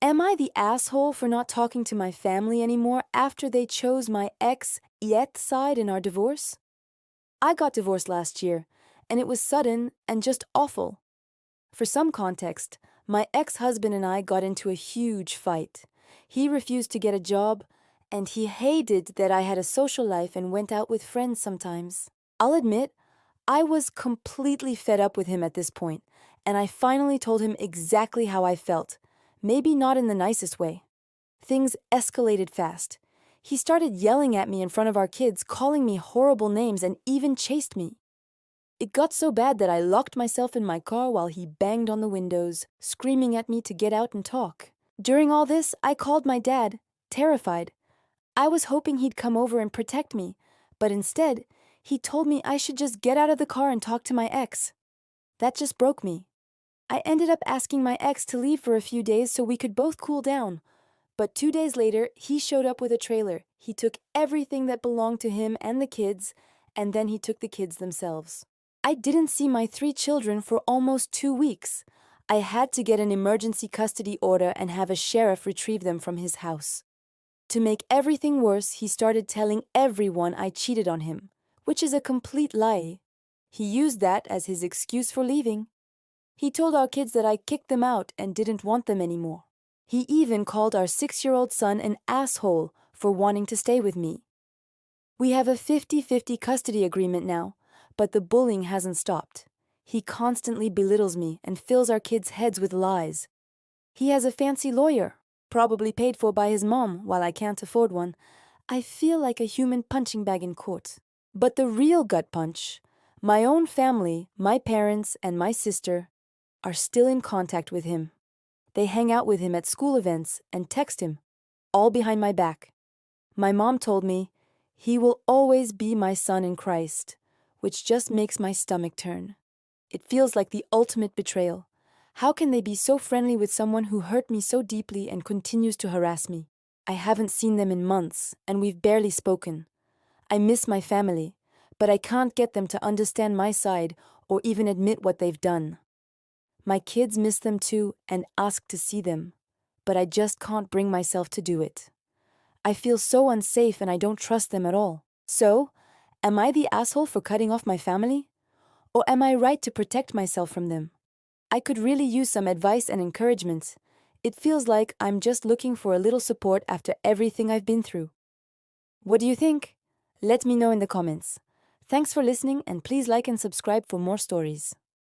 Am I the asshole for not talking to my family anymore after they chose my ex-yet side in our divorce? I got divorced last year, and it was sudden and just awful. For some context, my ex-husband and I got into a huge fight. He refused to get a job, and he hated that I had a social life and went out with friends sometimes. I'll admit, I was completely fed up with him at this point, and I finally told him exactly how I felt, maybe not in the nicest way. Things escalated fast. He started yelling at me in front of our kids, calling me horrible names, and even chased me. It got so bad that I locked myself in my car while he banged on the windows, screaming at me to get out and talk. During all this, I called my dad, terrified. I was hoping he'd come over and protect me, but instead, he told me I should just get out of the car and talk to my ex. That just broke me. I ended up asking my ex to leave for a few days so we could both cool down. But 2 days later, he showed up with a trailer. He took everything that belonged to him and the kids, and then he took the kids themselves. I didn't see my 3 children for almost 2 weeks. I had to get an emergency custody order and have a sheriff retrieve them from his house. To make everything worse, he started telling everyone I cheated on him, which is a complete lie. He used that as his excuse for leaving. He told our kids that I kicked them out and didn't want them anymore. He even called our 6-year-old son an asshole for wanting to stay with me. We have a 50-50 custody agreement now, but the bullying hasn't stopped. He constantly belittles me and fills our kids' heads with lies. He has a fancy lawyer, probably paid for by his mom while I can't afford one. I feel like a human punching bag in court. But the real gut punch, my own family, my parents, and my sister are still in contact with him. They hang out with him at school events and text him, all behind my back. My mom told me, "He will always be my son in Christ," which just makes my stomach turn. It feels like the ultimate betrayal. How can they be so friendly with someone who hurt me so deeply and continues to harass me? I haven't seen them in months, and we've barely spoken. I miss my family, but I can't get them to understand my side or even admit what they've done. My kids miss them too and ask to see them, but I just can't bring myself to do it. I feel so unsafe and I don't trust them at all. So, am I the asshole for cutting off my family? Or am I right to protect myself from them? I could really use some advice and encouragement. It feels like I'm just looking for a little support after everything I've been through. What do you think? Let me know in the comments. Thanks for listening, and please like and subscribe for more stories.